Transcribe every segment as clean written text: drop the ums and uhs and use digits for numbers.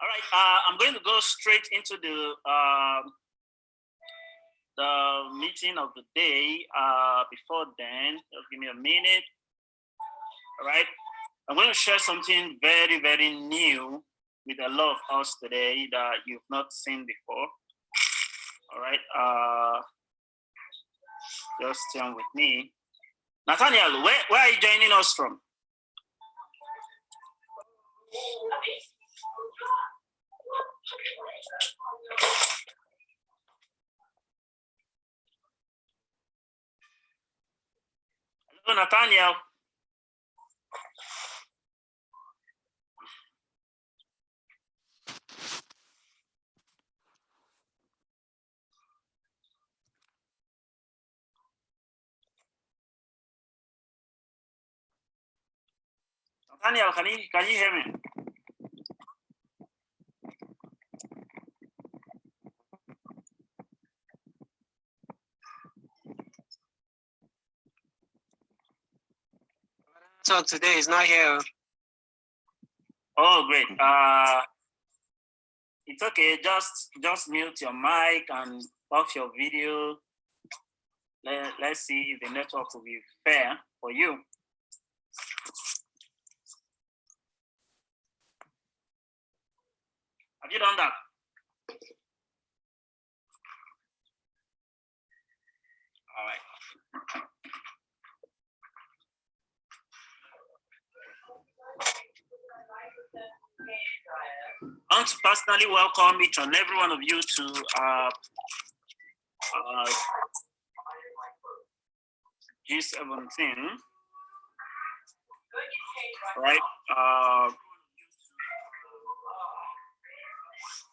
All right, I'm going to go straight into the meeting of the day. Before then, just give me a minute. All right, I'm going to share something very, very new with a lot of us today that you've not seen before. All right, just stay on with me. Nathaniel, where are you joining us from? Hello, Nathaniel. Nathaniel, can you hear me? Talk today is not here. Oh, great. It's okay. Just mute your mic and off your video. Let's see if the network will be fair for you. Have you done that? All right. I want to personally welcome each and every one of you to G17. Right.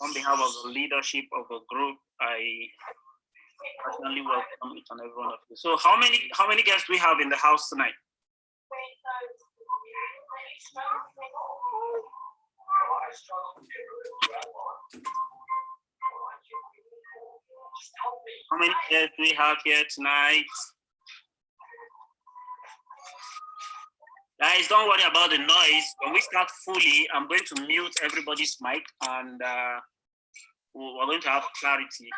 On behalf of the leadership of the group, I personally welcome each and every one of you. So how many guests we have in the house tonight? How many guests we have here tonight? Guys, don't worry about the noise. When we start fully, I'm going to mute everybody's mic and we're going to have clarity.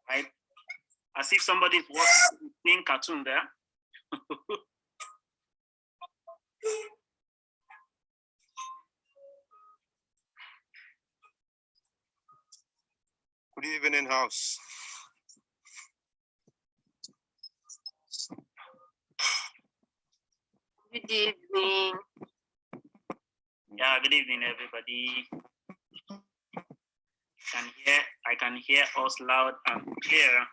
Right? As if somebody's watching cartoon there. Good evening, house. Good evening. Yeah, good evening, everybody. I can hear us loud and clear.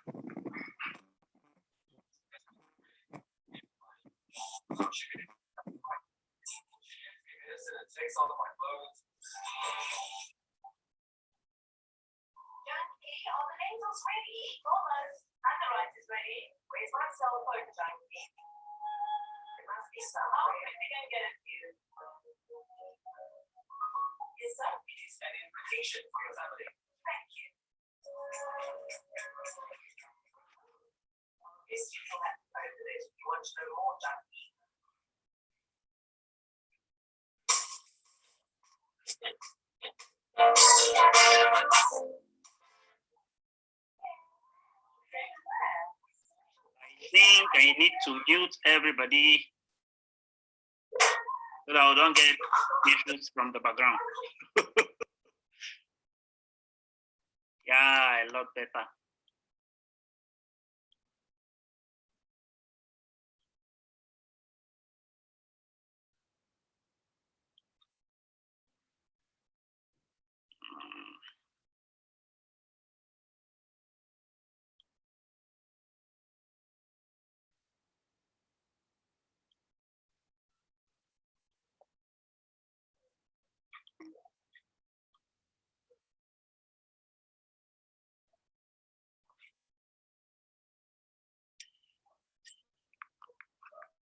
I think I need to mute everybody so that I don't get issues from the background. Yeah, a lot better.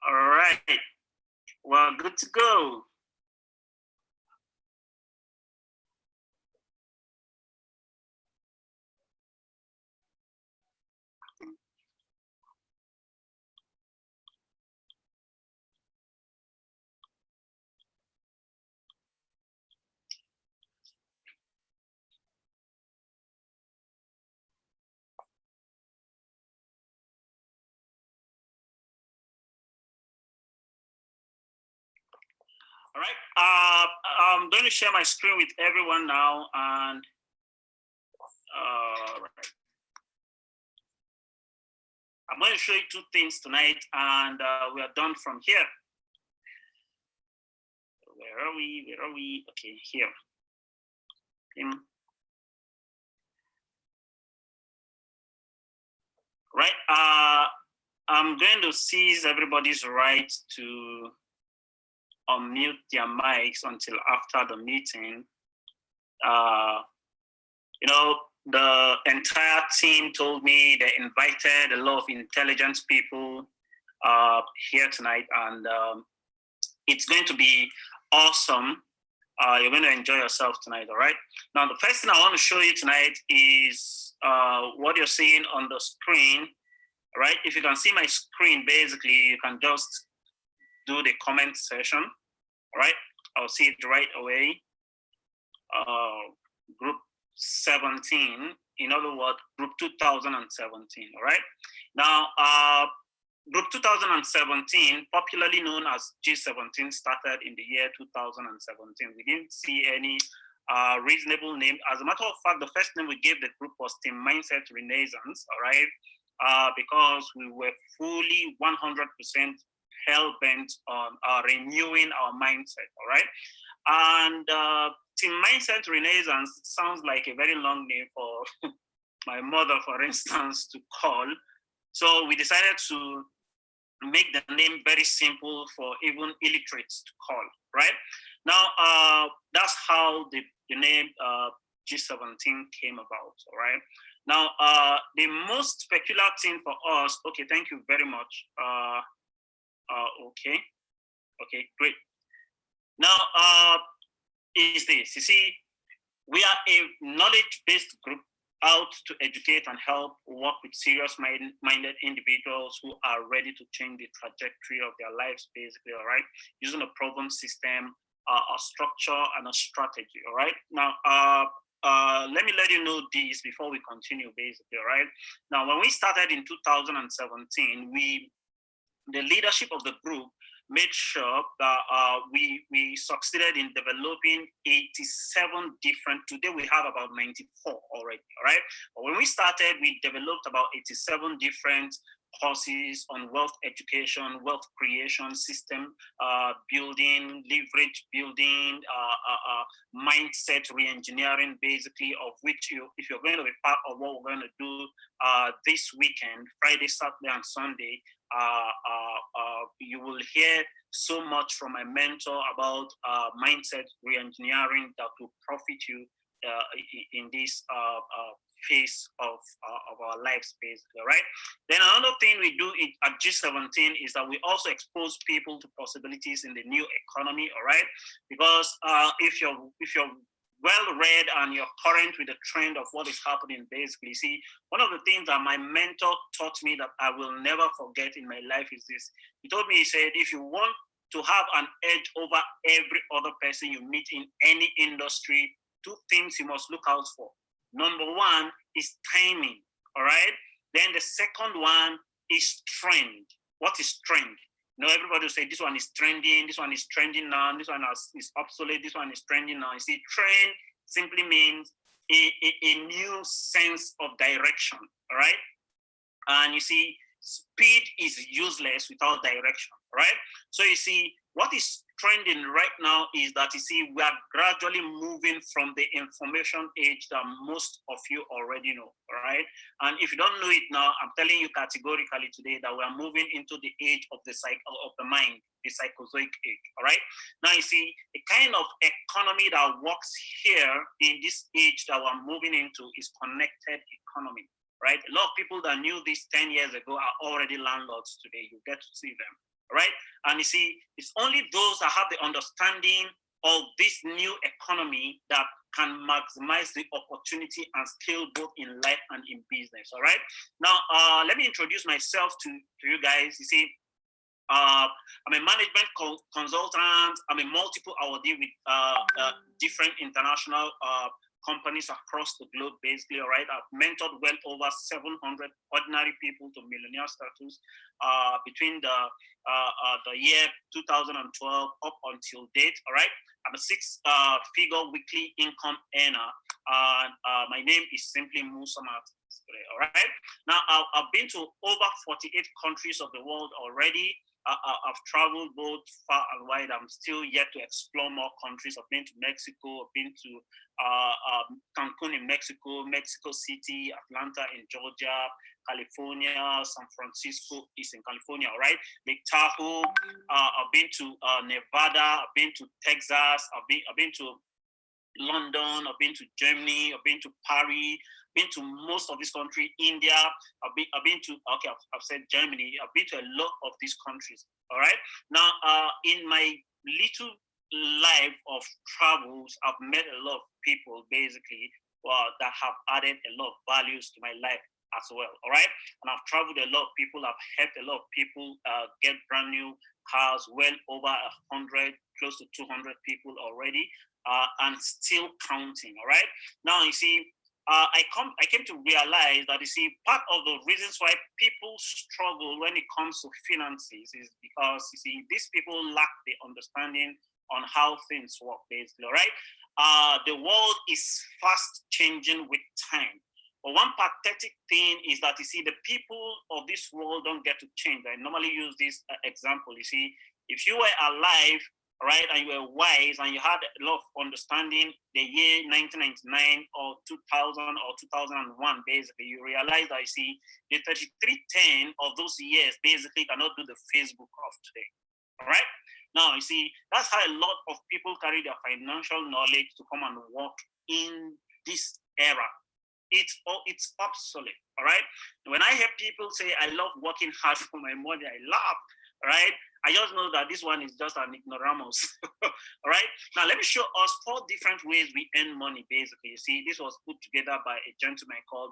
All right, well, good to go. All right. I'm going to share my screen with everyone now, and right. I'm going to show you two things tonight, and we are done from here. Where are we? Where are we? Okay, here. Right. I'm going to seize everybody's right to unmute their mics until after the meeting. You know, the entire team told me they invited a lot of intelligent people here tonight, and it's going to be awesome. You're going to enjoy yourself tonight, all right? Now, the first thing I want to show you tonight is what you're seeing on the screen, all right? If you can see my screen, basically, you can just do the comment section, all right? I'll see it right away. Group 17, in other words, group 2017, all right? Now, group 2017, popularly known as G17, started in the year 2017. We didn't see any reasonable name. As a matter of fact, the first name we gave the group was Team Mindset Renaissance, all right? Because we were fully 100% hell-bent on renewing our mindset, all right? And Team Mindset Renaissance sounds like a very long name for my mother, for instance, to call. So we decided to make the name very simple for even illiterates to call, right? Now, that's how the name G17 came about, all right? Now, the most peculiar thing for us, okay, thank you very much. Okay, great. Now, is this, you see, we are a knowledge-based group out to educate and help work with serious-minded individuals who are ready to change the trajectory of their lives, basically, all right, using a proven system, a structure, and a strategy, all right? Now, let me let you know this before we continue, basically, all right? Now, when we started in 2017, the leadership of the group made sure that we succeeded in developing 87 different, today we have about 94 already, all right? But when we started, we developed about 87 different courses on wealth education, wealth creation, system building, leverage building, mindset re-engineering, basically, of which if you're going to be part of what we're going to do this weekend, Friday, Saturday, and Sunday, you will hear so much from my mentor about mindset re-engineering that will profit you in this phase of our lives, basically, right? Then another thing we do at G17 is that we also expose people to possibilities in the new economy, all right? Because if you're well-read and you're current with the trend of what is happening, basically, see, one of the things that my mentor taught me that I will never forget in my life is this. He told me, he said, if you want to have an edge over every other person you meet in any industry, two things you must look out for. Number one is timing, all right? Then the second one is trend. What is trend? You know, everybody will say, this one is trending, this one is trending now, this one is obsolete, this one is trending now. You see, trend simply means a new sense of direction, all right? And you see, speed is useless without direction, right? So you see, what is trending right now is that, you see, we are gradually moving from the information age that most of you already know, right? And if you don't know it now, I'm telling you categorically today that we are moving into the age of the cycle of the mind, the Psychozoic age, all right? Now, you see, a kind of economy that works here in this age that we're moving into is connected economy, right? A lot of people that knew this 10 years ago are already landlords today. You get to see them, right? And you see, it's only those that have the understanding of this new economy that can maximize the opportunity and scale both in life and in business, all right? Now, let me introduce myself to you guys. You see, I'm a management consultant. I'm a multiple awardee with different international companies across the globe, basically. All right, I've mentored well over 700 ordinary people to millionaire status between the year 2012 up until date. All right, I'm a six-figure weekly income earner, and my name is simply Musa Martins. All right, now I've been to over 48 countries of the world already. I've traveled both far and wide. I'm still yet to explore more countries. I've been to Mexico. I've been to Cancun in Mexico, Mexico City, Atlanta in Georgia, California, San Francisco is in California, right? Lake Tahoe. I've been to Nevada. I've been to Texas. I've been to London. I've been to Germany. I've been to Paris. Been to most of this country, India. I've been to, okay, I've said Germany. I've been to a lot of these countries. All right. Now, in my little life of travels, I've met a lot of people basically that have added a lot of values to my life as well. All right. And I've traveled a lot of people. I've helped a lot of people get brand new cars, well over 100, close to 200 people already, and still counting. All right. Now, you see, I came to realize that, you see, part of the reasons why people struggle when it comes to finances is because, you see, these people lack the understanding on how things work, basically. All right. The world is fast changing with time. But one pathetic thing is that, you see, the people of this world don't get to change. I normally use this example. You see, if you were alive, right, and you were wise and you had a lot of understanding the year 1999 or 2000 or 2001, basically, you realize that, you see, the 3310 of those years basically cannot do the Facebook of today. All right. Now, you see, that's how a lot of people carry their financial knowledge to come and work in this era. It's obsolete. All right. When I hear people say, I love working hard for my money, I laugh. Right. I just know that this one is just an ignoramus. All right. Now, let me show us 4 different ways we earn money, basically. You see, this was put together by a gentleman called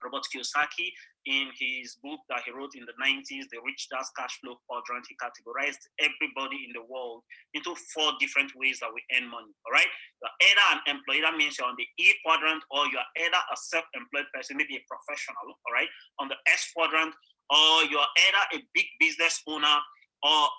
Robert Kiyosaki in his book that he wrote in the 90s, The Rich Dad's Cash Flow Quadrant. He categorized everybody in the world into 4 different ways that we earn money. All right. You're either an employee, that means you're on the E quadrant, or you're either a self-employed person, maybe a professional. All right. On the S quadrant, or you're either a big business owner, or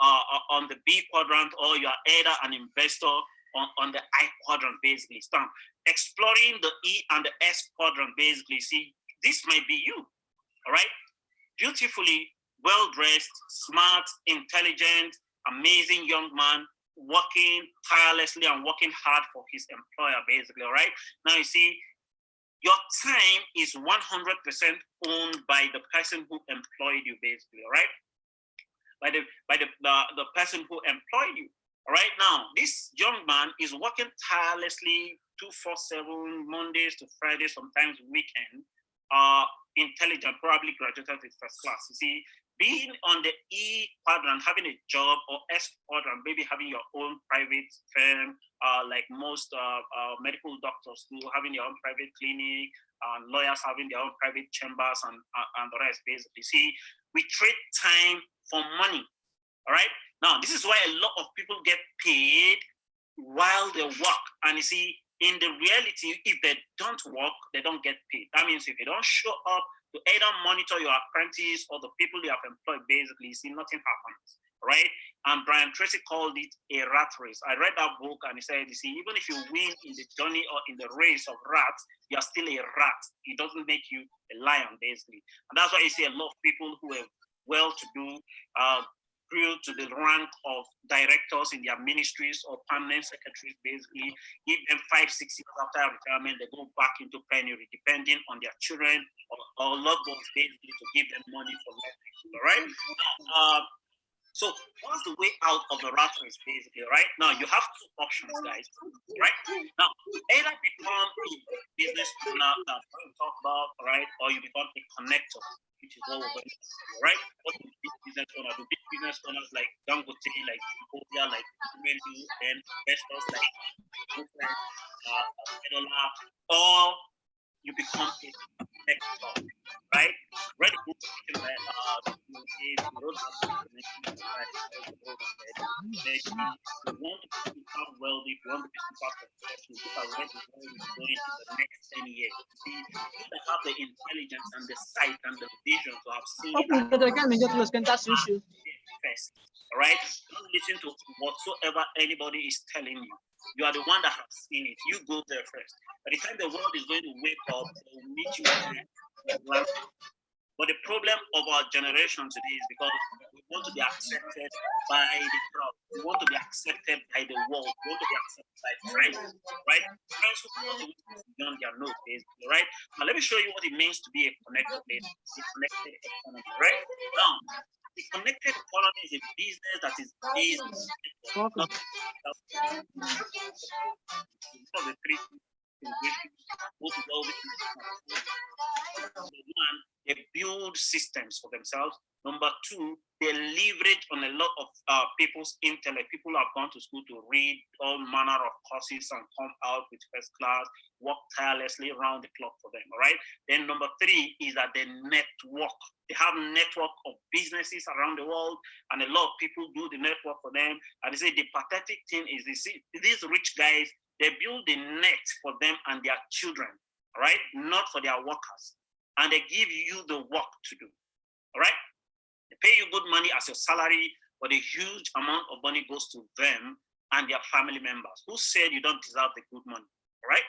on the B quadrant, or you're either an investor on the I quadrant, basically. Start exploring the E and the S quadrant, basically. See, this might be you. All right. Beautifully well-dressed, smart, intelligent, amazing young man, working tirelessly and working hard for his employer, basically. All right. Now, you see, your time is 100% owned by the person who employed you, basically. All right. By the person who employed you. All right. Now, this young man is working tirelessly 247 Mondays to Fridays, sometimes weekend. Intelligent, probably graduated with first class. You see, being on the E quadrant, having a job, or S quadrant, maybe having your own private firm, like most medical doctors do, having your own private clinic, and lawyers having their own private chambers, and the rest, basically. See, we trade time for money. All right. Now, this is why a lot of people get paid while they work. And you see, in the reality, if they don't work, they don't get paid. That means if you don't show up to either monitor your apprentice or the people you have employed, basically, you see, nothing happens. Right. And Brian Tracy called it a rat race. I read that book and he said, you see, even if you win in the journey or in the race of rats, you're still a rat. It doesn't make you a lion, basically. And that's why you see a lot of people who are well-to-do, grew to the rank of directors in their ministries or permanent secretaries, basically. Give them 5-6 years after retirement, they go back into penury, depending on their children or loved ones, basically, to give them money for life. All right. So what's the way out of the rat race, basically? Right now, you have 2 options, guys. Right now, either become a business owner that we talk about, right, or you become a connector, which is what we're going to do, right? What do big business owners do? Big business owners like Dangote, like Cambodia, like Mendy, and investors like Federal, or you become a connector, right? Read the book written by Bill Gates. He wrote that book in 1995 called The Road Ahead. But if you want to be super wealthy, if you want to be super successful, look at where the world is going in the next 10 years. You see, you that have the intelligence and the sight and the vision to have seen it first. All right? Don't listen to whatsoever anybody is telling you. You are the one that has seen it. You go there first. By the time the world is going to wake up, they will meet you there. But the problem of our generation today is because we want to be accepted by the crowd. We want to be accepted by the world. We want to be accepted by friends, right? Friends who want to beyond their nose, basically, right? Now, let me show you what it means to be a connected, a connected economy, right? Now, the connected economy is a business that is based on not the three one, they build systems for themselves. Number two, they leverage on a lot of people's intellect. People have gone to school to read all manner of courses and come out with first class, work tirelessly around the clock for them, all right? Then number three is that they network. They have network of businesses around the world, and a lot of people do the network for them. And they say the pathetic thing is these rich guys, they build the net for them and their children, all right? Not for their workers. And they give you the work to do, all right? They pay you good money as your salary, but a huge amount of money goes to them and their family members. Who said you don't deserve the good money, all right?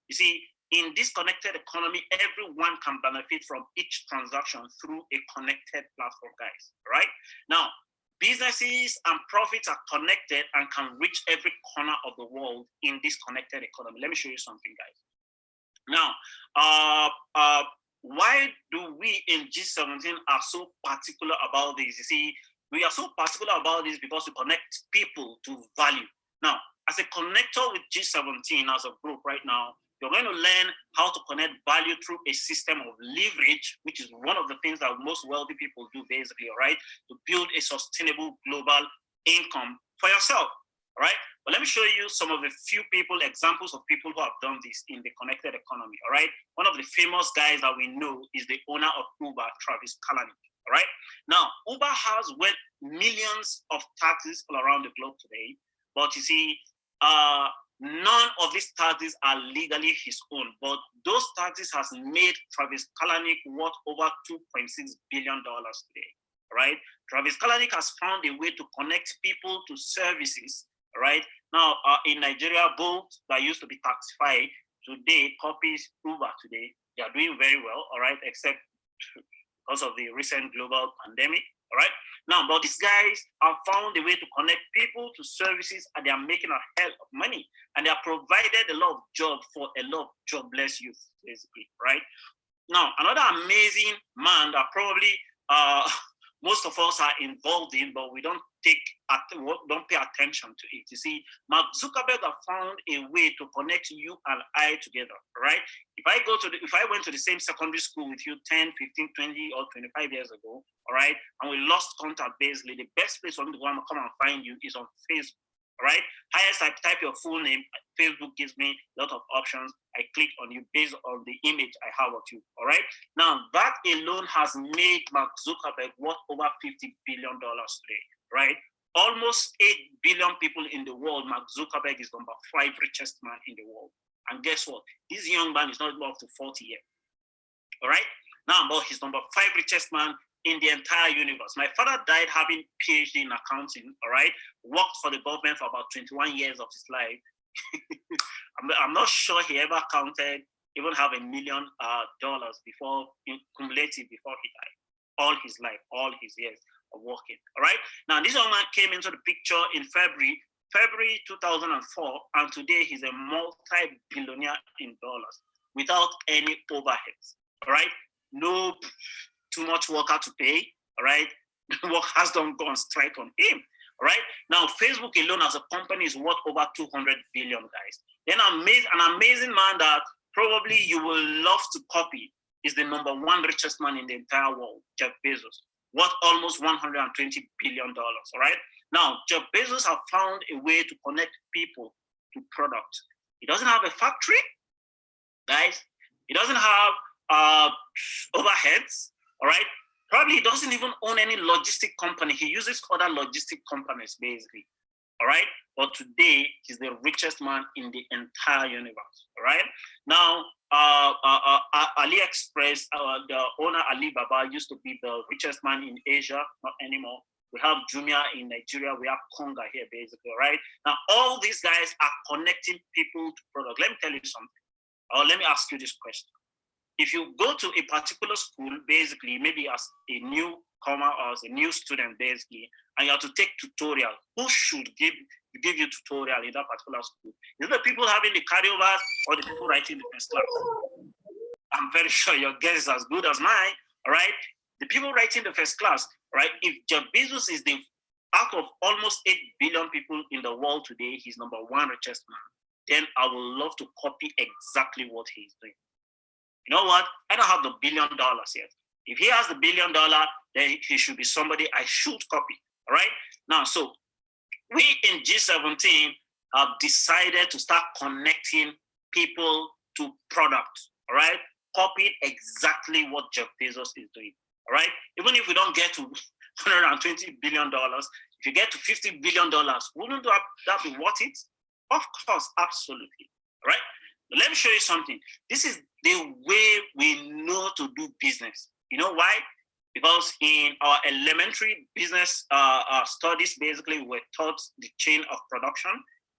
You see, in this connected economy, everyone can benefit from each transaction through a connected platform, guys, right? Now, businesses and profits are connected and can reach every corner of the world in this connected economy. Let me show you something, guys. Now, why do we in G17 are so particular about this? You see, we are so particular about this because we connect people to value. Now, as a connector with G17 as a group right now, you're going to learn how to connect value through a system of leverage, which is one of the things that most wealthy people do basically, right? To build a sustainable global income for yourself, right? But let me show you some of the few people, examples of people who have done this in the connected economy, all right? One of the famous guys that we know is the owner of Uber, Travis Kalanick, all right? Now, Uber has millions of taxis all around the globe today, but you see, none of these taxis are legally his own, but those taxis has made Travis Kalanick worth over $2.6 billion today, right? Travis Kalanick has found a way to connect people to services, right? Now, in Nigeria, Bolt that used to be taxified today copies Uber today. They are doing very well, all right, except because of the recent global pandemic, all right? Now, but these guys have found a way to connect people to services, and they are making a hell of money, and they have provided a lot of jobs for a lot of jobless youth, basically, right? Now, another amazing man that probably most of us are involved in, but we don't pay attention to it. You see, Mark Zuckerberg have found a way to connect you and I together, right? If I went to the same secondary school with you 10, 15, 20, or 25 years ago, all right, and we lost contact, basically, the best place for me to go and come and find you is on Facebook. All right. Highest I type your full name, Facebook gives me a lot of options. I click on you based on the image I have of you. All right. Now, that alone has made Mark Zuckerberg worth over $50 billion today, right? Almost 8 billion people in the world. Mark Zuckerberg is number 5 richest man in the world. And guess what? This young man is not even up to 40 yet. All right. Now, but he's number 5 richest man in the entire universe. My father died having PhD in accounting, all right? Worked for the government for about 21 years of his life. I'm not sure he ever counted, even have $1 million before, cumulative before he died. All his life, all his years of working, all right? Now, this young man came into the picture in February 2004, and today he's a multi-billionaire in dollars without any overheads, all right? No too much worker to pay, all right? Workers don't go on strike on him, all right? Now, Facebook alone as a company is worth over 200 billion, guys. Then an amazing man that probably you will love to copy is the number 1 richest man in the entire world, Jeff Bezos, worth almost $120 billion, all right? Now, Jeff Bezos have found a way to connect people to products. He doesn't have a factory, guys. He He doesn't have overheads, all right? Probably he doesn't even own any logistic company. He uses other logistic companies, basically, all right? But today, he's the richest man in the entire universe, all right? Now, AliExpress, the owner Alibaba used to be the richest man in Asia, not anymore. We have Jumia in Nigeria. We have Konga here, basically, right? Now, all these guys are connecting people to product. Let me tell you something, or let me ask you this question. If you go to a particular school, basically, maybe as a newcomer or as a new student, basically, and you have to take tutorial, who should give you tutorial in that particular school? Is it the people having the carryovers or the people writing the first class? I'm very sure your guess is as good as mine, all right? The people writing the first class, right? If Jeff Bezos is out of almost 8 billion people in the world today, he's number one richest man, then I would love to copy exactly what he's doing. You know what? I don't have the $1 billion yet. If he has the $1 billion, then he should be somebody I should copy, all right? Now, so we in G17 have decided to start connecting people to products, all right? Copy exactly what Jeff Bezos is doing, all right? Even if we don't get to $120 billion, if you get to $50 billion, wouldn't that be worth it? Of course, absolutely, all right? But let me show you something. This is the way we know to do business. You know why? Because in our elementary business studies, basically, we're taught the chain of production.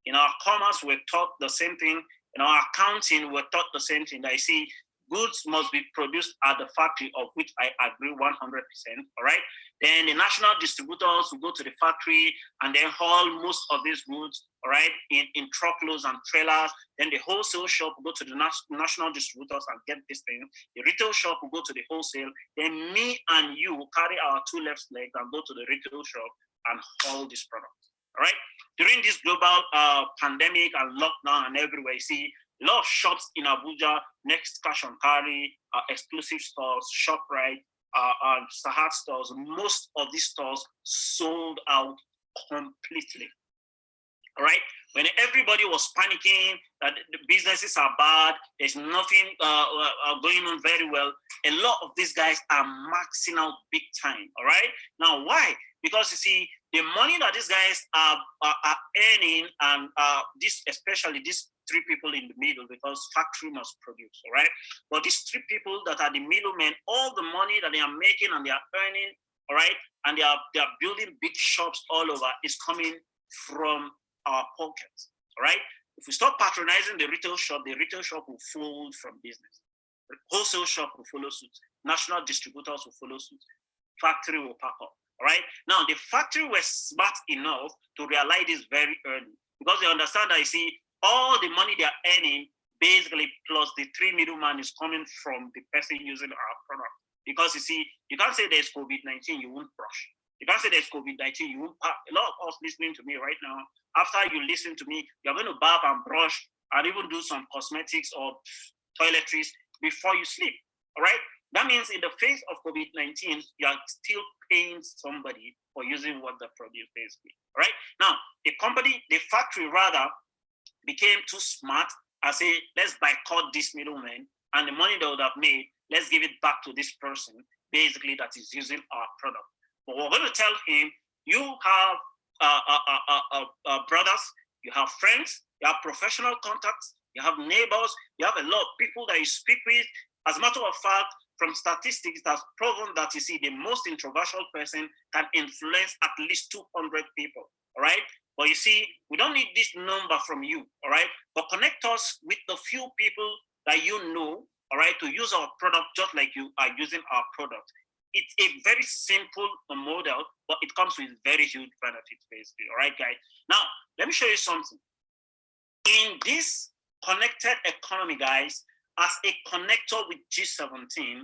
In our commerce, we're taught the same thing. In our accounting, we're taught the same thing. I see goods must be produced at the factory, of which I agree 100%, all right? Then the national distributors will go to the factory and then haul most of these goods, all right, in truckloads and trailers. Then the wholesale shop will go to the national distributors and get this thing. The retail shop will go to the wholesale. Then me and you will carry our two left legs and go to the retail shop and haul this product, all right? During this global pandemic and lockdown and everywhere, you see, a lot of shops in Abuja, next cash and carry, exclusive stores, ShopRite, and Sahat stores, most of these stores sold out completely. All right? When everybody was panicking that the businesses are bad, there's nothing going on very well, a lot of these guys are maxing out big time. All right? Now, why? Because you see, the money that these guys are earning, and especially these three people in the middle, because factory must produce, all right? But these three people that are the middlemen, all the money that they are making and they are earning, all right, and they are building big shops all over, is coming from our pockets, all right? If we stop patronizing the retail shop will fold from business. The wholesale shop will follow suit. National distributors will follow suit. Factory will pack up, all right? Now, the factory was smart enough to realize this very early, because they understand that, you see, all the money they are earning, basically, plus the three middleman, is coming from the person using our product. Because you see, you can't say there's COVID-19, you won't brush. You can't say there's COVID-19, you won't pack. A lot of us listening to me right now, after you listen to me, you're going to bath and brush and even do some cosmetics or toiletries before you sleep, all right? That means in the face of COVID-19, you are still paying somebody for using what they produce, basically, all right? Now, the factory rather, became too smart and say, let's boycott this middleman, and the money they would have made, let's give it back to this person, basically, that is using our product. But we're going to tell him, you have brothers, you have friends, you have professional contacts, you have neighbors, you have a lot of people that you speak with. As a matter of fact, from statistics, it has proven that, you see, the most controversial person can influence at least 200 people, all right? But you see, we don't need this number from you, all right? But connect us with the few people that you know, all right, to use our product just like you are using our product. It's a very simple model, but it comes with very huge benefits, basically, all right, guys? Now, let me show you something. In this connected economy, guys, as a connector with G17,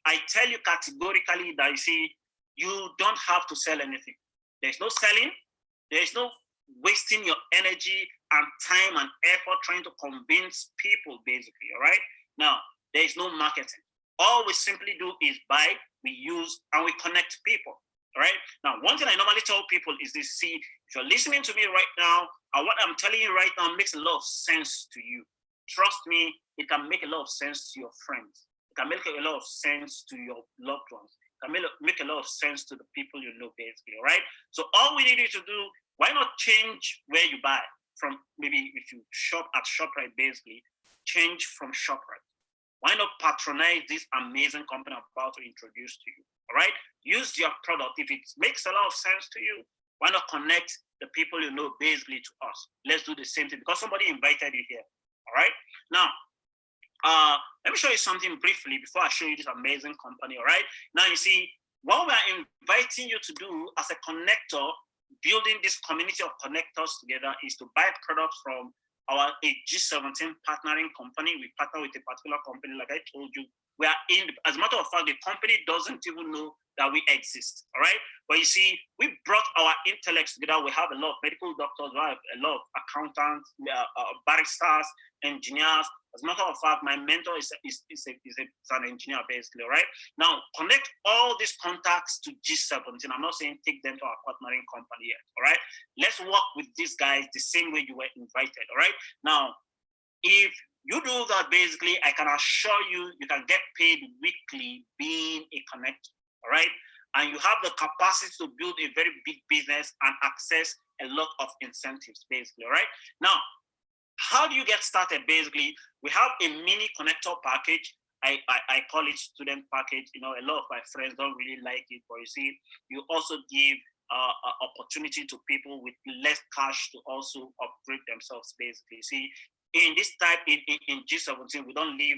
I tell you categorically that, you see, you don't have to sell anything. There's no selling, there's no wasting your energy and time and effort trying to convince people, basically, all right? Now, there is no marketing. All we simply do is buy, we use, and we connect people, all right? Now, one thing I normally tell people is this: see, if you're listening to me right now, and what I'm telling you right now makes a lot of sense to you, trust me, it can make a lot of sense to your friends. It can make a lot of sense to your loved ones. It can make a lot of sense to the people you know, basically, all right? So all we need you to do, why not change where you buy from? Maybe if you shop at ShopRite, basically, change from ShopRite. Why not patronize this amazing company I'm about to introduce to you, all right? Use your product. If it makes a lot of sense to you, why not connect the people you know basically to us? Let's do the same thing because somebody invited you here, all right? Now, let me show you something briefly before I show you this amazing company, all right? Now, you see, what we're inviting you to do as a connector, building this community of connectors together, is to buy products from our G17 partnering company. We partner with a particular company, like I told you. We are in, as a matter of fact, the company doesn't even know that we exist, all right? But you see, we brought our intellects together. We have a lot of medical doctors, we have a lot of accountants, baristas, engineers. As a matter of fact, my mentor is an engineer, basically, all right? Now, connect all these contacts to G17. I'm not saying take them to our partnering company yet, all right? Let's work with these guys the same way you were invited, all right? Now, if you do that, basically, I can assure you, you can get paid weekly being a connector, all right? And you have the capacity to build a very big business and access a lot of incentives, basically, all right? Now, how do you get started? Basically, we have a mini connector package. I call it student package. You know, a lot of my friends don't really like it, but you see, you also give opportunity to people with less cash to also upgrade themselves, basically. See, in this type, in G17, we don't leave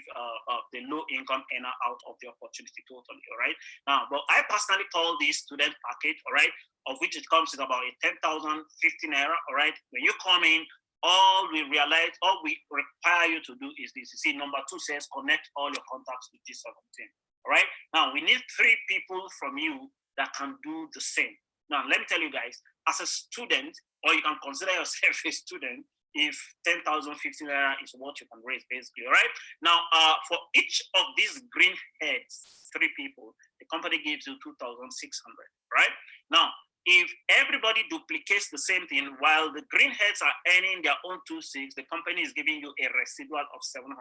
the low income earner out of the opportunity totally, all right? Now, but I personally call this student package, all right, of which it comes with about a 10,000, 15 naira, all right? When you come in, all we require you to do is this. You see, number 2 says connect all your contacts with G17, all right? Now, we need 3 people from you that can do the same. Now, let me tell you guys, as a student, or you can consider yourself a student, if 10,000, 15 naira is what you can raise, basically, all right? Now, for each of these green heads, 3 people, the company gives you 2,600, right? Now, if everybody duplicates the same thing, while the green heads are earning their own 2,600, the company is giving you a residual of 700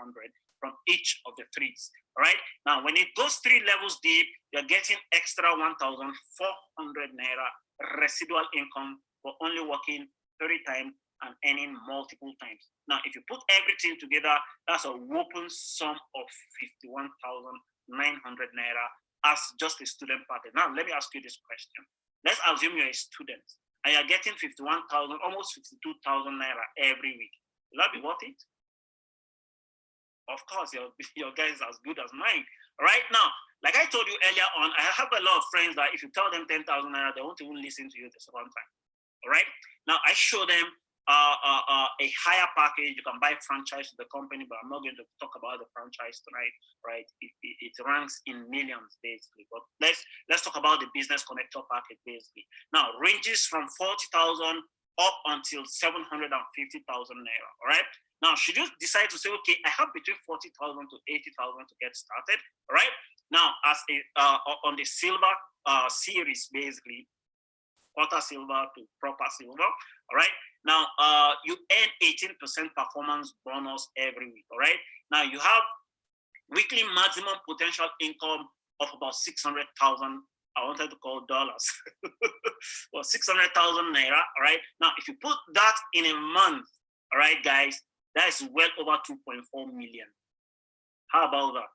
from each of the 3s, all right? Now, when it goes 3 levels deep, you're getting extra 1,400 naira residual income for only working 30 times and earning multiple times. Now, if you put everything together, that's a whopping sum of 51,900 naira as just a student party. Now, let me ask you this question. Let's assume you're a student and you're getting 51,000, almost 52,000 naira every week. Will that be worth it? Of course, your guys are as good as mine. Right now, like I told you earlier on, I have a lot of friends that if you tell them 10,000 naira, they won't even listen to you the second time. All right. Now, I show them a higher package. You can buy franchise to the company, but I'm not going to talk about the franchise tonight, right? It ranks in millions, basically. But let's talk about the business connector package, basically. Now, ranges from 40,000 up until 750,000 naira, all right? Now, should you decide to say, okay, I have between 40,000 to 80,000 to get started, all right? Now, as on the silver series, basically, quarter silver to proper silver, all right? Now, you earn 18% performance bonus every week, all right? Now, you have weekly maximum potential income of about 600,000, I wanted to call dollars, well, 600,000 naira, all right? Now, if you put that in a month, all right, guys, that is well over 2.4 million. How about that?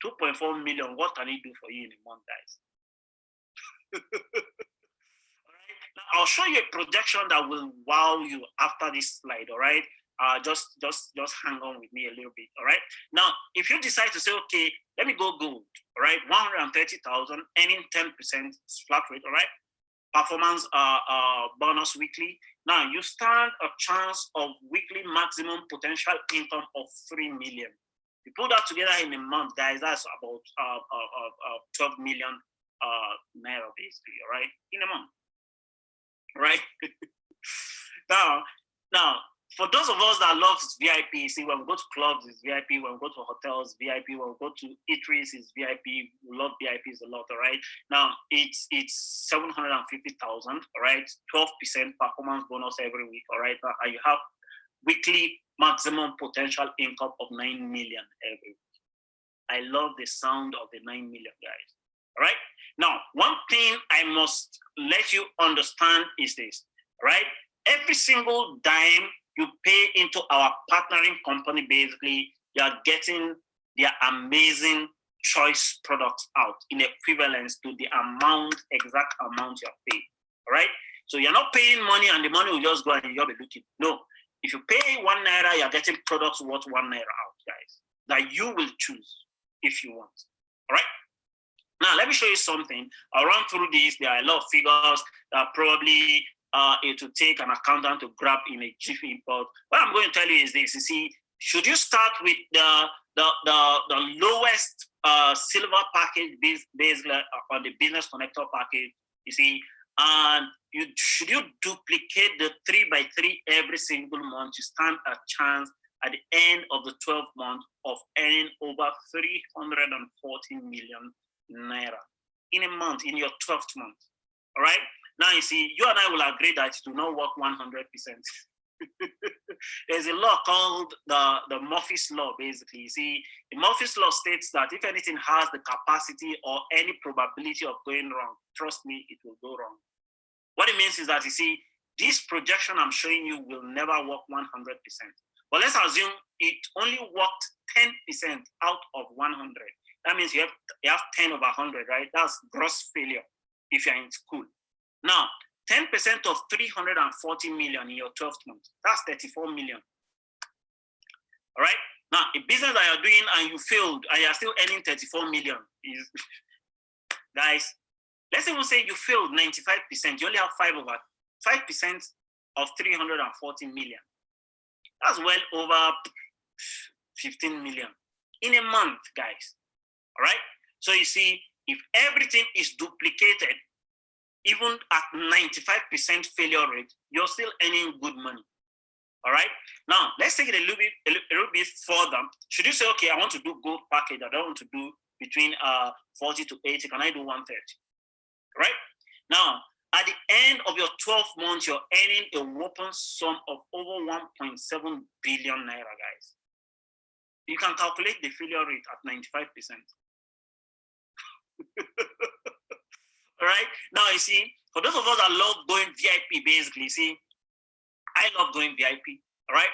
2.4 million, what can it do for you in a month, guys? Now, I'll show you a projection that will wow you after this slide, all right? Just hang on with me a little bit, all right? Now, if you decide to say, okay, let me go gold, all right? 130,000, earning 10% flat rate, all right? Performance bonus weekly. Now, you stand a chance of weekly maximum potential income of 3 million. You put that together in a month, guys, that's about 12 million naira, basically, all right? In a month. Right? now, for those of us that love VIP, see, when we go to clubs, it's VIP. When we go to hotels, VIP. When we go to eateries, it's VIP. We love VIPs a lot, all right? Now, it's 750,000, all right? 12% performance bonus every week, all right? And you have weekly maximum potential income of 9 million every week. I love the sound of the 9 million, guys. All right. Now, one thing I must let you understand is this, right? Every single dime you pay into our partnering company, basically, you are getting their amazing choice products out in equivalence to the exact amount you're paid. All right. So you're not paying money and the money will just go and you'll be looking. No. If you pay 1 naira, you're getting products worth 1 naira out, guys, that you will choose if you want. All right. Now, let me show you something. I'll run through this. There are a lot of figures that probably it will take an accountant to grab in a jiffy. But what I'm going to tell you is this. You see, should you start with the lowest silver package based on the business connector package, you see, and should you duplicate the 3x3 every single month, you stand a chance at the end of the 12th month of earning over 340 million naira in a month, in your 12th month. All right. Now, you see, you and I will agree that it will not work 100%. There's a law called the Murphy's Law, basically. You see, the Murphy's Law states that if anything has the capacity or any probability of going wrong, trust me, it will go wrong. What it means is that, you see, this projection I'm showing you will never work 100%. But let's assume it only worked 10% out of 100. That means you have 10 over 100, right? That's gross failure if you're in school. Now, 10% of 340 million in your 12th month, that's 34 million. All right? Now, a business that you're doing and you failed and you're still earning 34 million is, guys, let's even say you failed 95%, you only have 5% of 340 million. That's well over 15 million in a month, guys. All right. So you see, if everything is duplicated, even at 95% failure rate, you're still earning good money. All right. Now let's take it a little bit further. Should you say, okay, I want to do gold package, I don't want to do between 40 to 80, can I do 130? Right. Now, at the end of your 12 months, you're earning a whopping sum of over 1.7 billion naira, guys. You can calculate the failure rate at 95%. All right. Now, you see, for those of us that love going VIP, basically, see, I love going VIP. All right.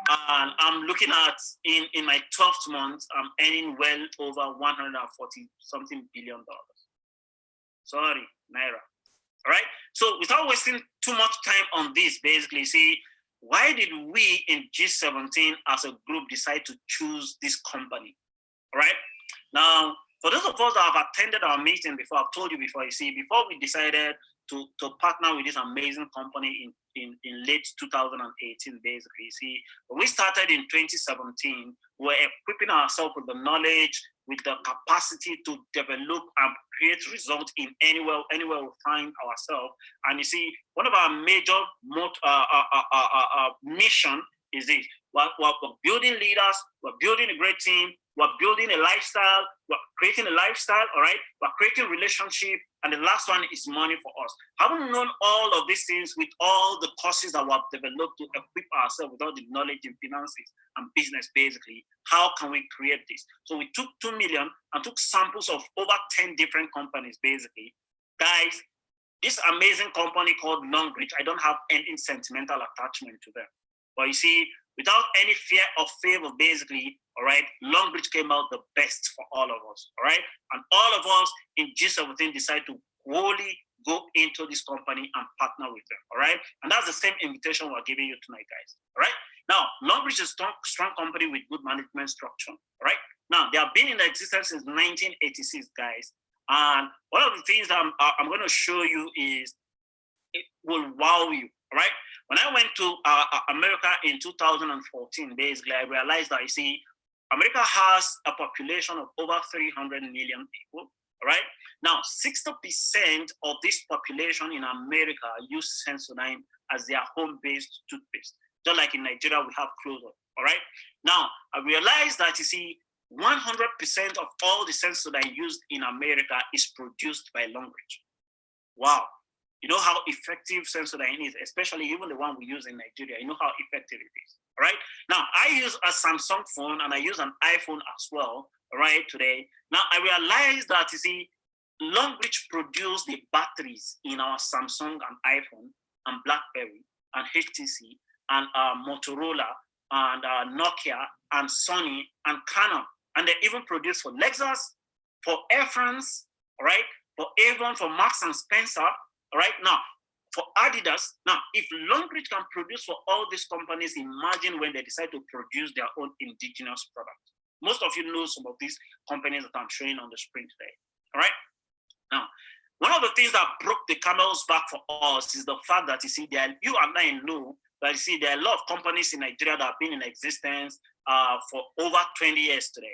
And I'm looking at in my 12th month, I'm earning well over 140 something billion dollars. Sorry, naira. All right. So without wasting too much time on this, basically, see, why did we in G17 as a group decide to choose this company? All right. Now, for those of us that have attended our meeting before, I've told you before, you see, before we decided to partner with this amazing company in late 2018, basically, you see, when we started in 2017, we were equipping ourselves with the knowledge, with the capacity to develop and create results in anywhere we find ourselves. And you see, one of our major mission is this. We're building leaders, we're building a great team, we're building a lifestyle, we're creating a lifestyle, all right? We're creating relationship, and the last one is money for us. Having known all of these things with all the courses that we have developed to equip ourselves with all the knowledge in finances and business, basically, how can we create this? So we took 2 million and took samples of over 10 different companies, basically. Guys, this amazing company called Longbridge, I don't have any sentimental attachment to them. But you see, without any fear of favor, basically, all right, Longbridge came out the best for all of us, all right? And all of us in G17 decided to wholly go into this company and partner with them, all right? And that's the same invitation we're giving you tonight, guys, all right? Now, Longbridge is a strong company with good management structure, all right? Now, they have been in existence since 1986, guys. And one of the things that I'm going to show you is, it will wow you, all right? When I went to America in 2014, basically, I realized that, you see, America has a population of over 300 million people, all right? Now, 60% of this population in America use Sensodyne as their home-based toothpaste. Just like in Nigeria, we have Close-Up, all right? Now, I realized that, you see, 100% of all the Sensodyne used in America is produced by Longbridge. Wow. You know how effective Sensodyne is, especially even the one we use in Nigeria. You know how effective it is, all right? use a Samsung phone and I use an iPhone as well, right, today. Now I realized that, you see, Longreach produced the batteries in our Samsung and iPhone and BlackBerry and HTC and Motorola and Nokia and Sony and Canon. And they even produce for Lexus, for Air France, right? For Avon, for Marks and Spencer, right? Now, for Adidas. Now, if Longreach can produce for all these companies, imagine when they decide to produce their own indigenous products. Most of you know some of these companies that I'm showing on the screen today, all right? Now, one of the things that broke the camel's back for us is the fact that, you see, you and I know that, you see, there are a lot of companies in Nigeria that have been in existence for over 20 years today,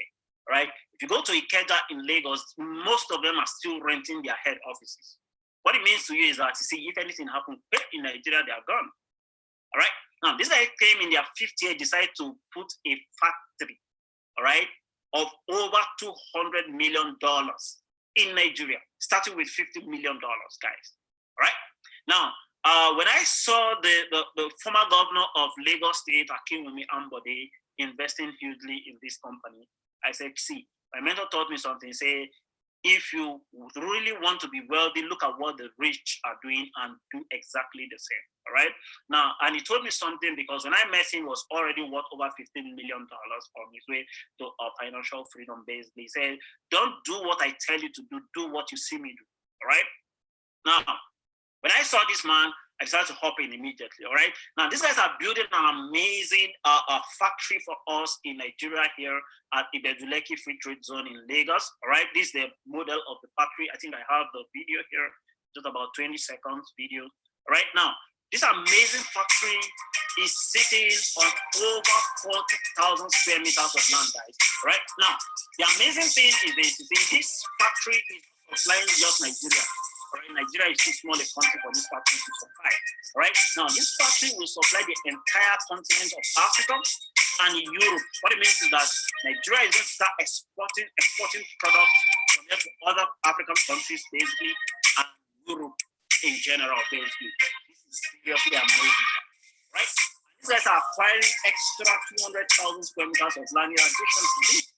right? If you go to Ikeja in Lagos, most of them are still renting their head offices. What it means to you is that, you see, if anything happens in Nigeria, they are gone, all right? Now, this guy came in their fifth year, decided to put a factory, all right, of over $200 million in Nigeria, starting with $50 million, guys, right? Now, when I saw the former governor of Lagos State, Akinwumi Ambode, investing hugely in this company, I said, see, my mentor taught me something, say, if you really want to be wealthy, look at what the rich are doing and do exactly the same, all right? Now, and he told me something because when I met him, he was already worth over $15 million on his way to financial freedom, basically. He said, don't do what I tell you to do what you see me do, all right? Now, when I saw this man, I decided to hop in immediately, all right? Now, these guys are building an amazing factory for us in Nigeria here at Ibeduleki Free Trade Zone in Lagos, all right? This is the model of the factory. I think I have the video here, just about 20 seconds video. Right now, this amazing factory is sitting on over 40,000 square meters of land, guys, right? Now, the amazing thing is this, this factory is supplying just Nigeria. Right? Nigeria is too small a country for this factory to supply. Right now, this factory will supply the entire continent of Africa and Europe. What it means is that Nigeria is going to start exporting products from there to other African countries, basically, and Europe in general, basically. This is seriously amazing, right? These guys are acquiring extra 200,000 square meters of land in addition to this.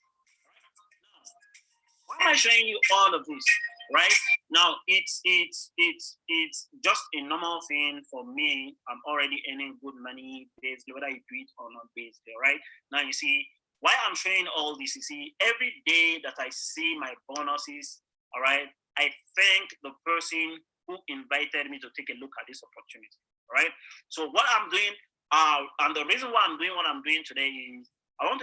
Why am I showing you all of this? Right now, it's just a normal thing for me. I'm already earning good money, basically, whether you do it or not, basically. Right now, you see why I'm showing all this. You see, every day that I see my bonuses, all right, I thank the person who invited me to take a look at this opportunity. All right. So what I'm doing, and the reason why I'm doing what I'm doing today is I want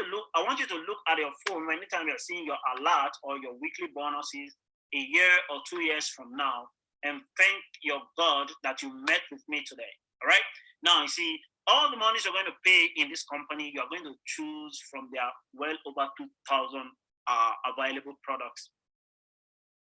you to look at your phone anytime you're seeing your alert or your weekly bonuses a year or 2 years from now, and thank your God that you met with me today. All right. Now, you see, all the monies you're going to pay in this company, you are going to choose from their well over 2,000 available products.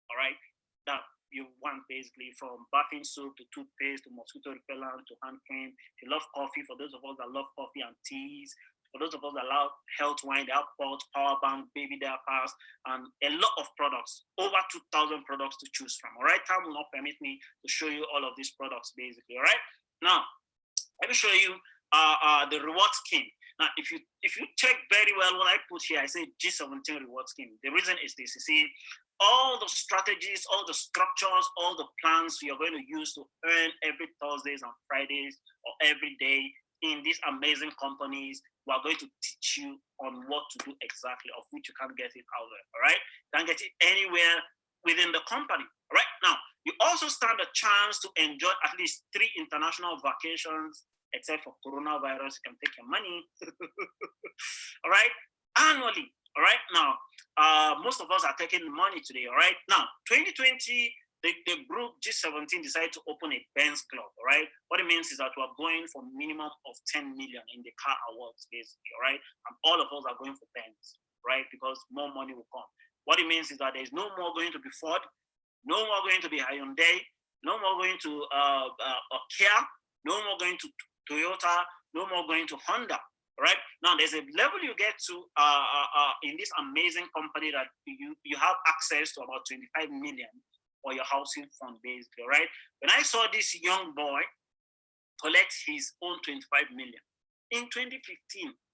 All right. That you want, basically, from bathing soap to toothpaste to mosquito repellent to hand cream. If you love coffee, for those of us that love coffee and teas, for those of us that love health wine, they have pots, power bank, baby diapers, and a lot of products, over 2,000 products to choose from. All right, time will not permit me to show you all of these products, basically. All right, now let me show you the reward scheme. Now, if you check very well what I put here, I say G17 reward scheme. The reason is this: you see, all the strategies, all the structures, all the plans you're going to use to earn every Thursdays and Fridays or every day in these amazing companies, we are going to teach you on what to do exactly, of which you can't get it out there, all right? You can't get it anywhere within the company, all right? Now, you also stand a chance to enjoy at least 3 international vacations, except for coronavirus, you can take your money, all right? Annually, all right? Now, most of us are taking money today, all right? Now, 2020, the group G17 decided to open a Benz club, all right? What it means is that we're going for minimum of 10 million in the car awards, basically, all right? And all of us are going for Benz, right? Because more money will come. What it means is that there's no more going to be Ford, no more going to be Hyundai, no more going to Kia, no more going to Toyota, no more going to Honda, right? Now, there's a level you get to in this amazing company that you have access to about 25 million for your housing fund, basically, right? When I saw this young boy collect his own 25 million in 2015,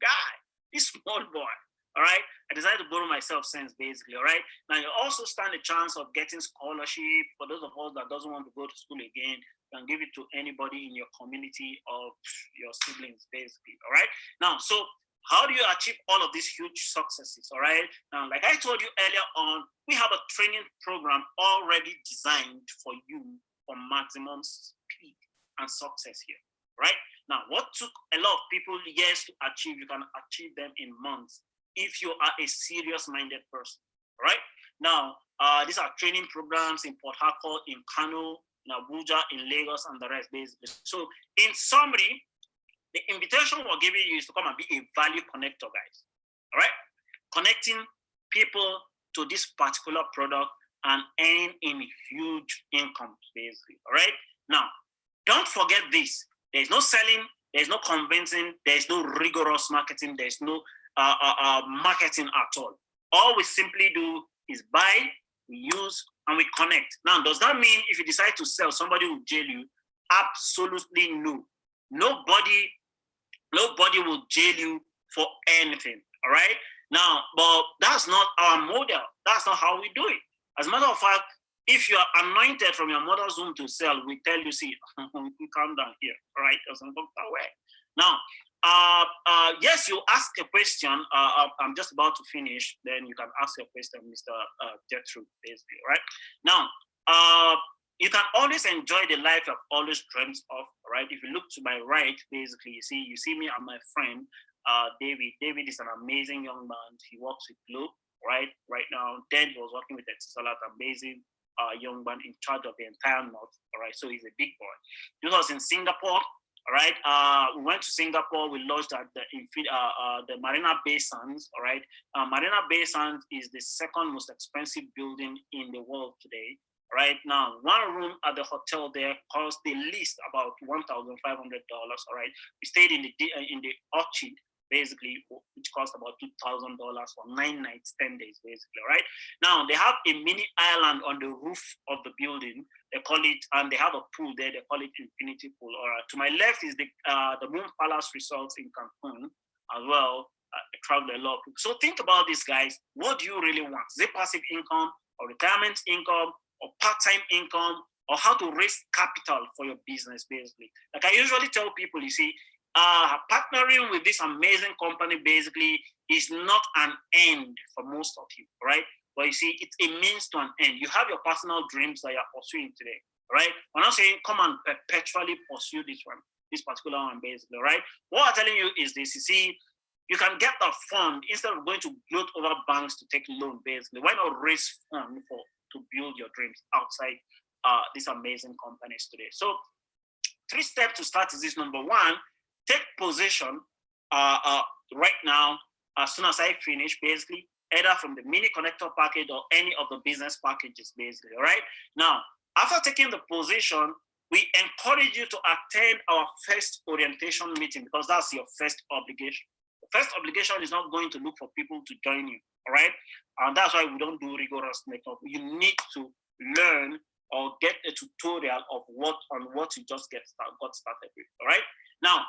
guy, this small boy, all right, I decided to borrow myself sense, basically, all right. Now, you also stand a chance of getting scholarship. For those of us that doesn't want to go to school again, you can give it to anybody in your community or your siblings, basically, all right. Now, so how do you achieve all of these huge successes, all right? Now, like I told you earlier on, we have a training program already designed for you for maximum speed and success here, right? Now, what took a lot of people years to achieve, you can achieve them in months if you are a serious-minded person, right? Now, these are training programs in Port Harcourt, in Kano, in Abuja, in Lagos, and the rest, basically. So, in summary, the invitation we're giving you is to come and be a value connector, guys. All right? Connecting people to this particular product and earning in huge incomes, basically. All right? Now, don't forget this. There's no selling, there's no convincing, there's no rigorous marketing, there's no marketing at all. All we simply do is buy, we use, and we connect. Now, does that mean if you decide to sell, somebody will jail you? Absolutely no. Nobody will jail you for anything, all right? Now, but that's not our model. That's not how we do it. As a matter of fact, if you are anointed from your mother's womb to sell, we tell you, see, you calm down here, all right? It doesn't work that way. Now, yes, you ask a question. I'm just about to finish. Then you can ask your question, Mr. Jethro, basically, right? Now, you can always enjoy the life you've always dreamt of, right? If you look to my right, basically, you see me and my friend, David. David is an amazing young man. He works with Globe, right now. Then he was working with Etisalat, amazing young man in charge of the entire North, all right? So he's a big boy. He was in Singapore, all right? We went to Singapore. We lodged at the Marina Bay Sands, all right? Marina Bay Sands is the second most expensive building in the world today. Right now, one room at the hotel there cost the least about $1,500. All right, we stayed in the Orchid, basically, which cost about $2,000 for 9 nights, 10 days, basically. Right now, they have a mini island on the roof of the building. They call it, and they have a pool there. They call it Infinity Pool. All right. To my left is the Moon Palace Resorts in Cancun as well. I travel a lot. So think about this, guys. What do you really want? Is it passive income or retirement income? Or part-time income, or how to raise capital for your business, basically. Like I usually tell people, you see, partnering with this amazing company, basically, is not an end for most of you, right? But you see, it's a means to an end. You have your personal dreams that you're pursuing today, right? I'm not saying come and perpetually pursue this particular one, basically, right? What I'm telling you is this, you see, you can get the fund instead of going to gloat over banks to take loan, basically. Why not raise fund to build your dreams outside these amazing companies today? So 3 steps to start is this. Number 1, take position right now as soon as I finish, basically, either from the mini connector package or any of the business packages, basically, all right? Now, after taking the position, we encourage you to attend our first orientation meeting because that's your first obligation. The first obligation is not going to look for people to join you, all right? And that's why we don't do rigorous makeup. You need to learn or get a tutorial of what you just got started with, all right? Now,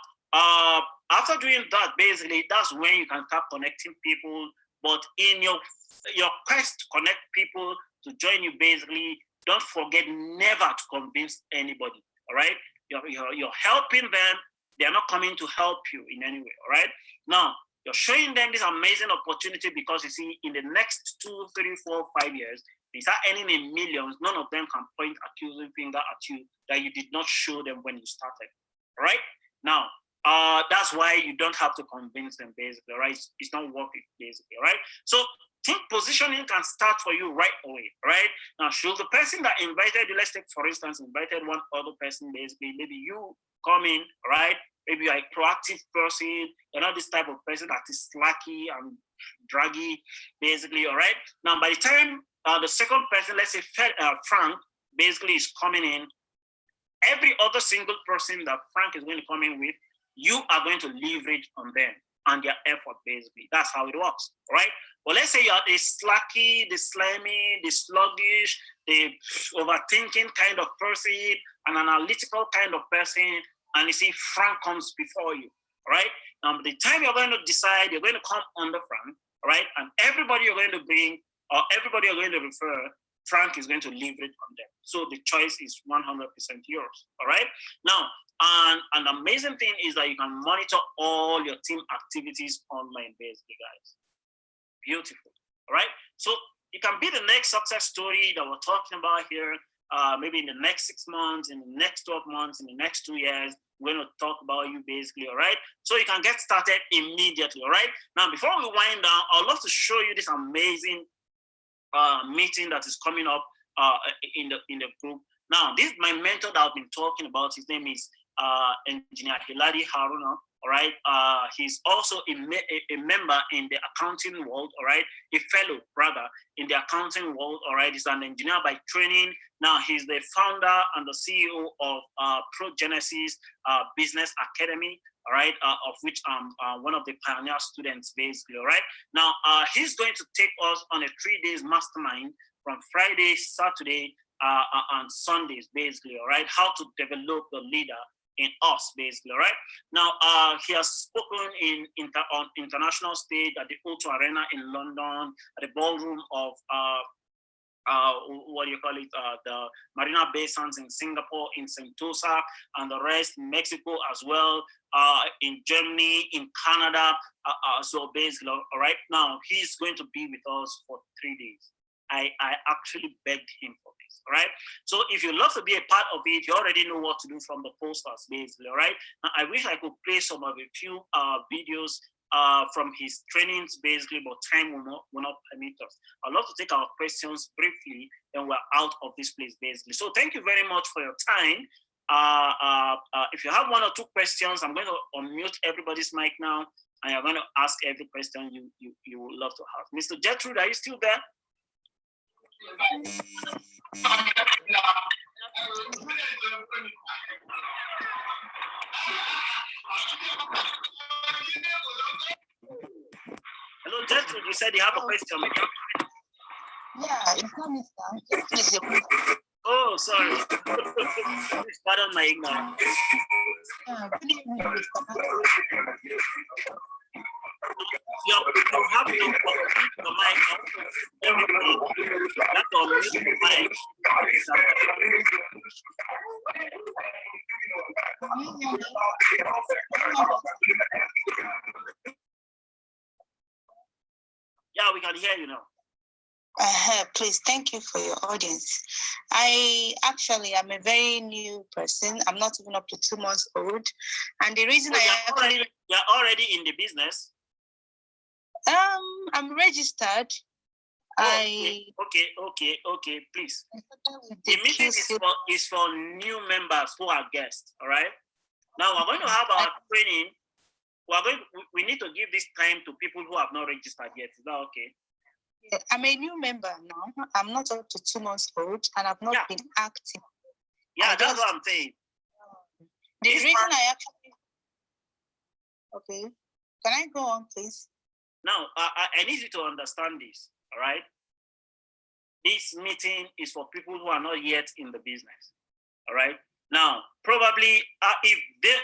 after doing that, basically, that's when you can start connecting people. But in your quest to connect people to join you, basically, don't forget never to convince anybody, all right? You're helping them. They're not coming to help you in any way, all right? Now, you're showing them this amazing opportunity because you see, in the next 2, 3, 4, 5 years, they start earning in millions. None of them can point accusing finger at you that you did not show them when you started, all right? Now, that's why you don't have to convince them, basically, right? It's not working, basically, right? So think positioning can start for you right away, right? Now, should the person that invited you, let's take, for instance, invited one other person, basically, maybe you come in, right? Maybe you're a proactive person, you're not this type of person that is slacky and draggy, basically, all right? Now, by the time the second person, let's say Frank, basically is coming in, every other single person that Frank is going to come in with, you are going to leverage on them and their effort, basically. That's how it works, right? Well, let's say you're the slacky, the slimy, the sluggish, the overthinking kind of person, an analytical kind of person, and you see Frank comes before you, right? The time you're going to decide, you're going to come on the front, all right? And everybody you're going to bring, or everybody you're going to refer, Frank is going to leverage on them. So the choice is 100% yours, all right? Now, and an amazing thing is that you can monitor all your team activities online, basically, guys. Beautiful, all right? So it can be the next success story that we're talking about here, maybe in the next 6 months, in the next 12 months, in the next 2 years. We're going to talk about you basically, all right? So you can get started immediately, all right? Now, before we wind down, I'd love to show you this amazing meeting that is coming up in the group. Now, this is my mentor that I've been talking about. His name is Engineer Hiladi Haruna, all right? He's also a member in the accounting world, all right? A fellow, rather, in the accounting world, all right? He's an engineer by training. Now, he's the founder and the CEO of ProGenesis Business Academy, all right, of which I'm one of the pioneer students, basically, all right? Now, he's going to take us on a 3 days mastermind from Friday, Saturday, and Sundays, basically, all right? How to develop the leader in us, basically, all right? Now, he has spoken on international stage at the O2 Arena in London, at the ballroom of what do you call it, the Marina Bay Sands in Singapore, in Sentosa, and the rest, Mexico as well, in Germany, in Canada. So basically, all right, now he's going to be with us for 3 days. I actually begged him for this, all right? So if you love to be a part of it, you already know what to do from the posters, basically, all right? Now, I wish I could play some of a few videos from his trainings, basically, but time will not permit us. I'd love to take our questions briefly, and we're out of this place, basically. So thank you very much for your time. If you have 1 or 2 questions, I'm going to unmute everybody's mic now, and I'm going to ask every question you would love to have. Mr. Gertrude, are you still there? Hello, Gertrude, you said you have a question. Yeah, it's not Mr. Oh, sorry. Pardon my ignorance. Yeah, good evening, Mr. You have to unmute the mic. Everybody, you have to unmute the mic. Yeah, we can hear you now. Please, thank you for your audience. I actually am a very new person. I'm not even up to 2 months old. And the reason you're already in the business. I'm registered. Okay, please. The meeting is for new members who are guests, all right? Now we're going to have our training. We need to give this time to people who have not registered yet. Is that okay? I'm a new member now. I'm not up to 2 months old, and I've not been active. Yeah, that's what I'm saying. The reason I actually... Okay. Can I go on, please? Now, I need you to understand this, all right? This meeting is for people who are not yet in the business, all right? Now, probably, if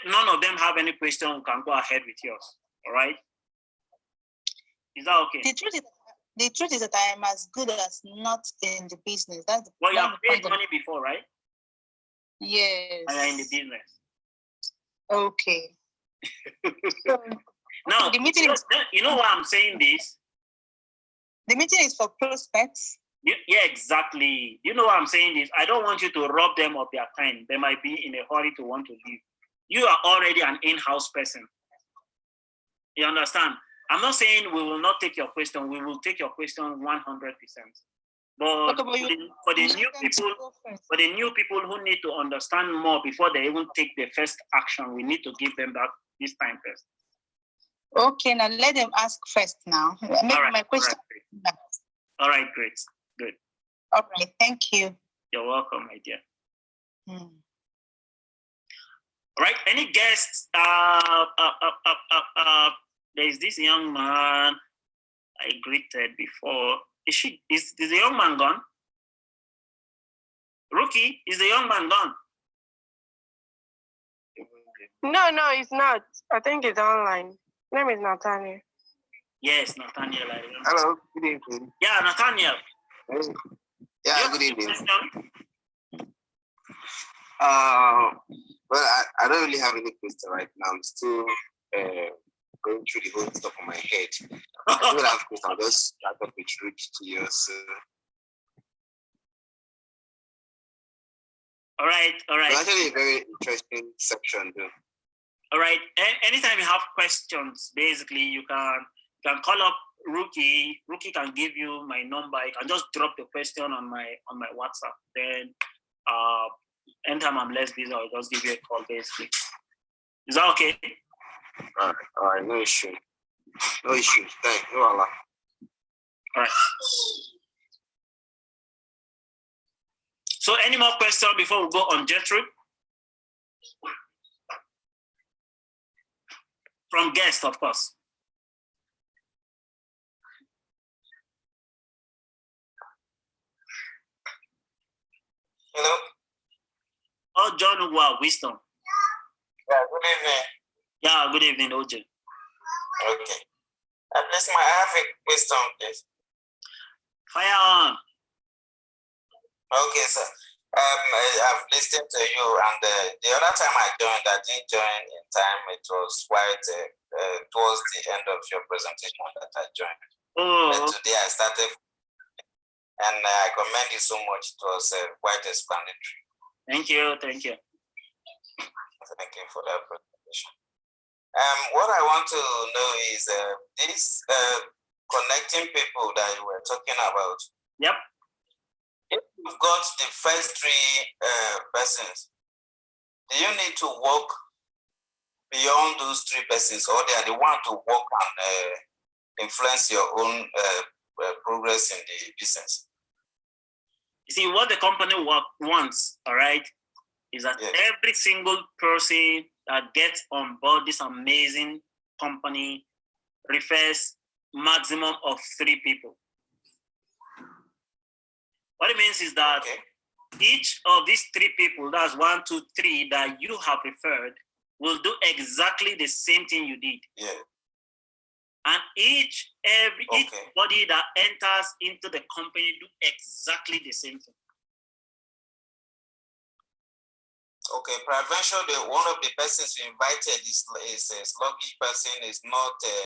none of them have any question, we can go ahead with yours, all right? Is that okay? The truth is that I am as good as not in the business. Well, you have paid money before, right? Yes. And you're in the business. Okay. Now, the meeting you know why I'm saying this? The meeting is for prospects. Yeah, exactly. You know why I'm saying this? I don't want you to rob them of their time. They might be in a hurry to want to leave. You are already an in-house person. You understand? I'm not saying we will not take your question. We will take your question 100%. But for the new people who need to understand more before they even take the first action, we need to give them that this time first. Okay, now let them ask first now. Maybe my question. All right, great. Good. All right, thank you. You're welcome, my dear. All right, any guests? There's this young man I greeted before. Is the young man gone? Rookie, is the young man gone? No, it's not. I think it's online. name is Nathaniel. Yes, Nathaniel. I remember. Hello, good evening. Yeah, Nathaniel. Hey. Yeah, You good have a evening. question? Well, I don't really have any question right now. I'm still going through the whole stuff on my head. I don't have question. I'll just start up with Rich to you. So. All right. It's actually a very interesting section, though. All right. Anytime you have questions, basically you can call up Rookie. Rookie can give you my number. You can just drop the question on my WhatsApp. Then anytime I'm less busy, I'll just give you a call basically. Is that okay? All right, no issue. No issue. Thank you, Allah. All right. So any more questions before we go on jet trip? From guests, of course. Hello? Oh, John, wow, wisdom. Yeah, good evening. Yeah, good evening, OJ. Okay. Please, I have a question, please. Fire on. Okay, sir. I've listened to you, and the other time I joined, I didn't join in time. It was quite towards the end of your presentation that I joined. Oh. Today I started, and I commend you so much. It was quite explanatory. Thank you. Thank you. Thank you for that presentation. What I want to know is this connecting people that you were talking about. Yep. If you've got the first three persons, do you need to work beyond those three persons, or they are the one to work and influence your own progress in the business? You see, what the company wants, all right, is that every single person that gets on board this amazing company refers maximum of 3 people. What it means is that each of these 3 people, that's 1, 2, 3, that you have referred, will do exactly the same thing you did. Yeah. And each body that enters into the company do exactly the same thing. Okay, prevention. One of the persons you invited is a sluggish person, is not